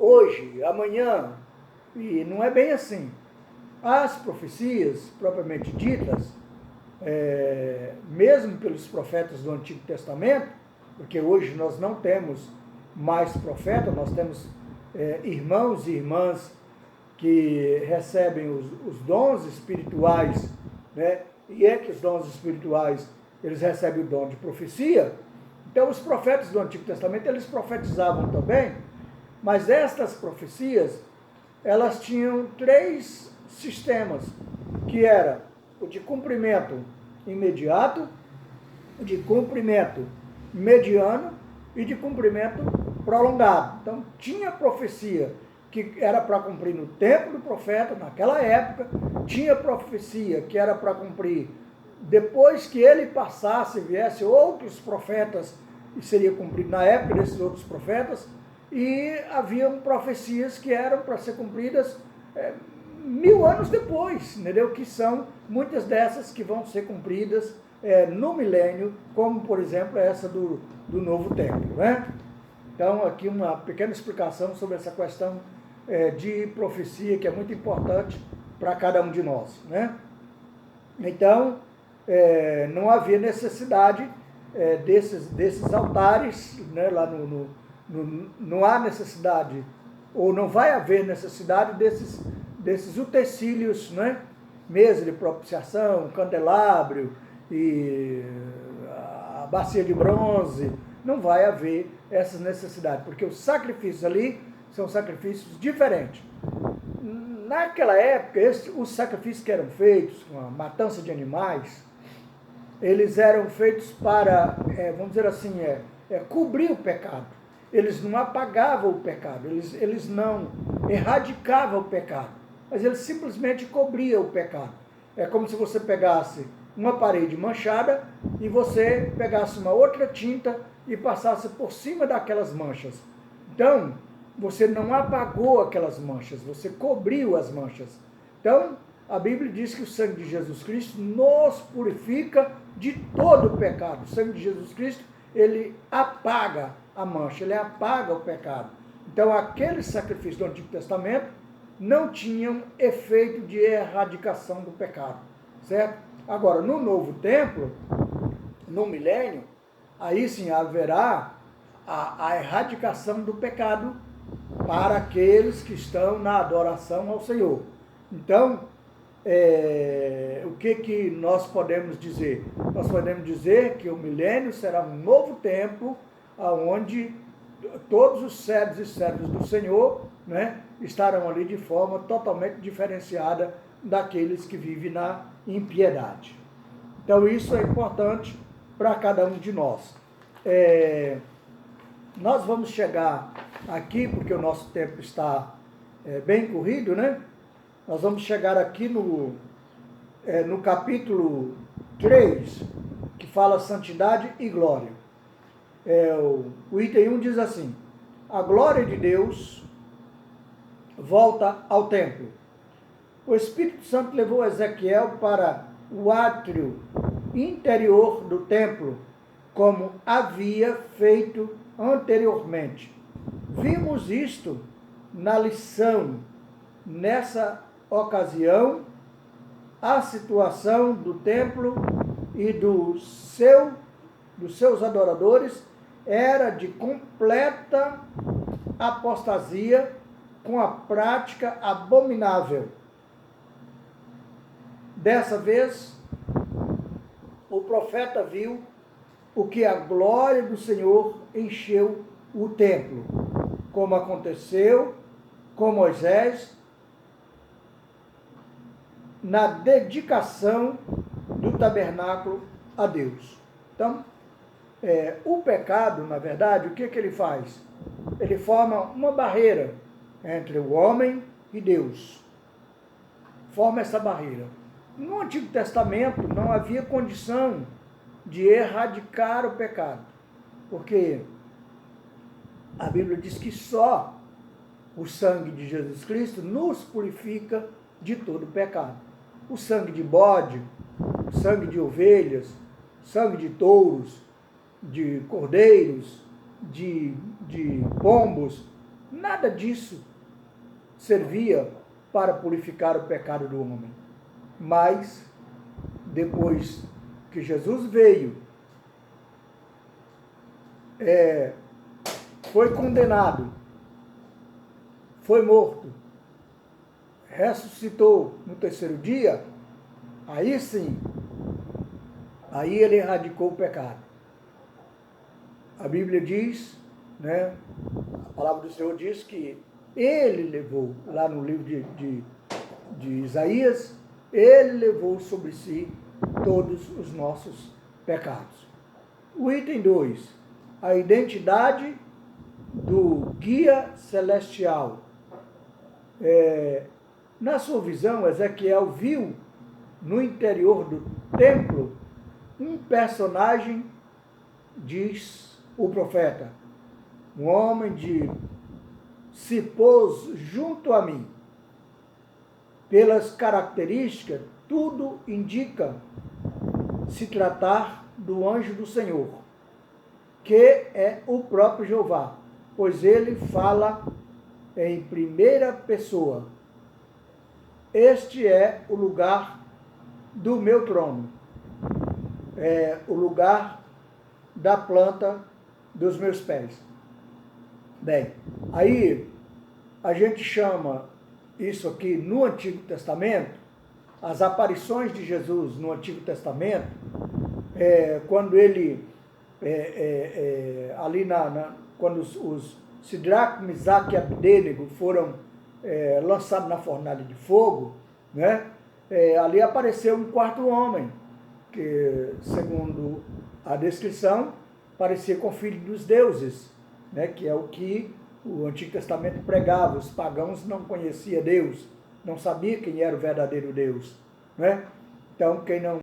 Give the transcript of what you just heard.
hoje, amanhã, e não é bem assim. As profecias, propriamente ditas, mesmo pelos profetas do Antigo Testamento, porque hoje nós não temos mais profeta, nós temos irmãos e irmãs que recebem os dons espirituais, né? E entre os dons espirituais, eles recebem o dom de profecia. Então, os profetas do Antigo Testamento, eles profetizavam também, mas estas profecias, elas tinham 3 sistemas, que era o de cumprimento imediato, o de cumprimento mediano e de cumprimento prolongado. Então, tinha profecia que era para cumprir no tempo do profeta, naquela época, tinha profecia que era para cumprir depois que ele passasse, viesse outros profetas, e seria cumprido na época desses outros profetas, e haviam profecias que eram para ser cumpridas 1000 anos depois, entendeu? Que são muitas dessas que vão ser cumpridas no milênio, como, por exemplo, essa do novo templo, né? Então, aqui uma pequena explicação sobre essa questão de profecia, que é muito importante para cada um de nós, né? Então, não havia necessidade desses altares, né? Lá não há necessidade, ou não vai haver necessidade desses utensílios, né? Mesa de propiciação, candelabro e a bacia de bronze. Não vai haver essas necessidades, porque os sacrifícios ali são sacrifícios diferentes. Naquela época, os sacrifícios que eram feitos, com a matança de animais, eles eram feitos para, vamos dizer assim, cobrir o pecado. Eles não apagavam o pecado, eles não erradicavam o pecado, mas eles simplesmente cobriam o pecado. É como se você pegasse uma parede manchada e você pegasse uma outra tinta e passasse por cima daquelas manchas. Então, você não apagou aquelas manchas, você cobriu as manchas. Então, a Bíblia diz que o sangue de Jesus Cristo nos purifica de todo o pecado. O sangue de Jesus Cristo, ele apaga a mancha, ele apaga o pecado. Então, aqueles sacrifícios do Antigo Testamento não tinham efeito de erradicação do pecado, certo? Agora, no novo templo, no milênio, aí sim haverá a erradicação do pecado para aqueles que estão na adoração ao Senhor. Então, o que nós podemos dizer? Nós podemos dizer que o milênio será um novo tempo, onde todos os servos e servas do Senhor, né, estarão ali de forma totalmente diferenciada daqueles que vivem na impiedade. Então, isso é importante para cada um de nós. Nós vamos chegar aqui, porque o nosso tempo está bem corrido, né? Nós vamos chegar aqui no capítulo 3, que fala santidade e glória. O item 1 diz assim: a glória de Deus volta ao templo. O Espírito Santo levou Ezequiel para o átrio interior do templo, como havia feito anteriormente. Vimos isto na lição. Nessa ocasião, a situação do templo e dos seus adoradores era de completa apostasia, com a prática abominável. Dessa vez, o profeta viu o que a glória do Senhor encheu o templo, como aconteceu com Moisés na dedicação do tabernáculo a Deus. Então, o pecado, na verdade, o que ele faz? Ele forma uma barreira entre o homem e Deus. Forma essa barreira. No Antigo Testamento não havia condição de erradicar o pecado, porque a Bíblia diz que só o sangue de Jesus Cristo nos purifica de todo o pecado. O sangue de bode, o sangue de ovelhas, sangue de touros, de cordeiros, de pombos, Nada disso servia para purificar o pecado do homem. Mas, depois que Jesus veio, foi condenado, foi morto, ressuscitou no terceiro dia, aí sim, aí ele erradicou o pecado. A Bíblia diz, né, a palavra do Senhor diz que ele levou, lá no livro de Isaías, ele levou sobre si todos os nossos pecados. O item 2, a identidade do guia celestial. Na sua visão, Ezequiel viu no interior do templo um personagem, diz o profeta, um homem se pôs junto a mim. Pelas características, tudo indica se tratar do anjo do Senhor, que é o próprio Jeová, pois ele fala em primeira pessoa. Este é o lugar do meu trono, é o lugar da planta dos meus pés. Bem, aí a gente chama isso aqui no Antigo Testamento, as aparições de Jesus no Antigo Testamento, quando ele, ali quando os Sidraque, Misaque e Abdênego foram lançados na fornalha de fogo, né? Ali apareceu um quarto homem, que, segundo a descrição, parecia com o filho dos deuses, né? Que é o que o Antigo Testamento pregava. Os pagãos não conheciam Deus, não sabiam quem era o verdadeiro Deus, né? Então, quem não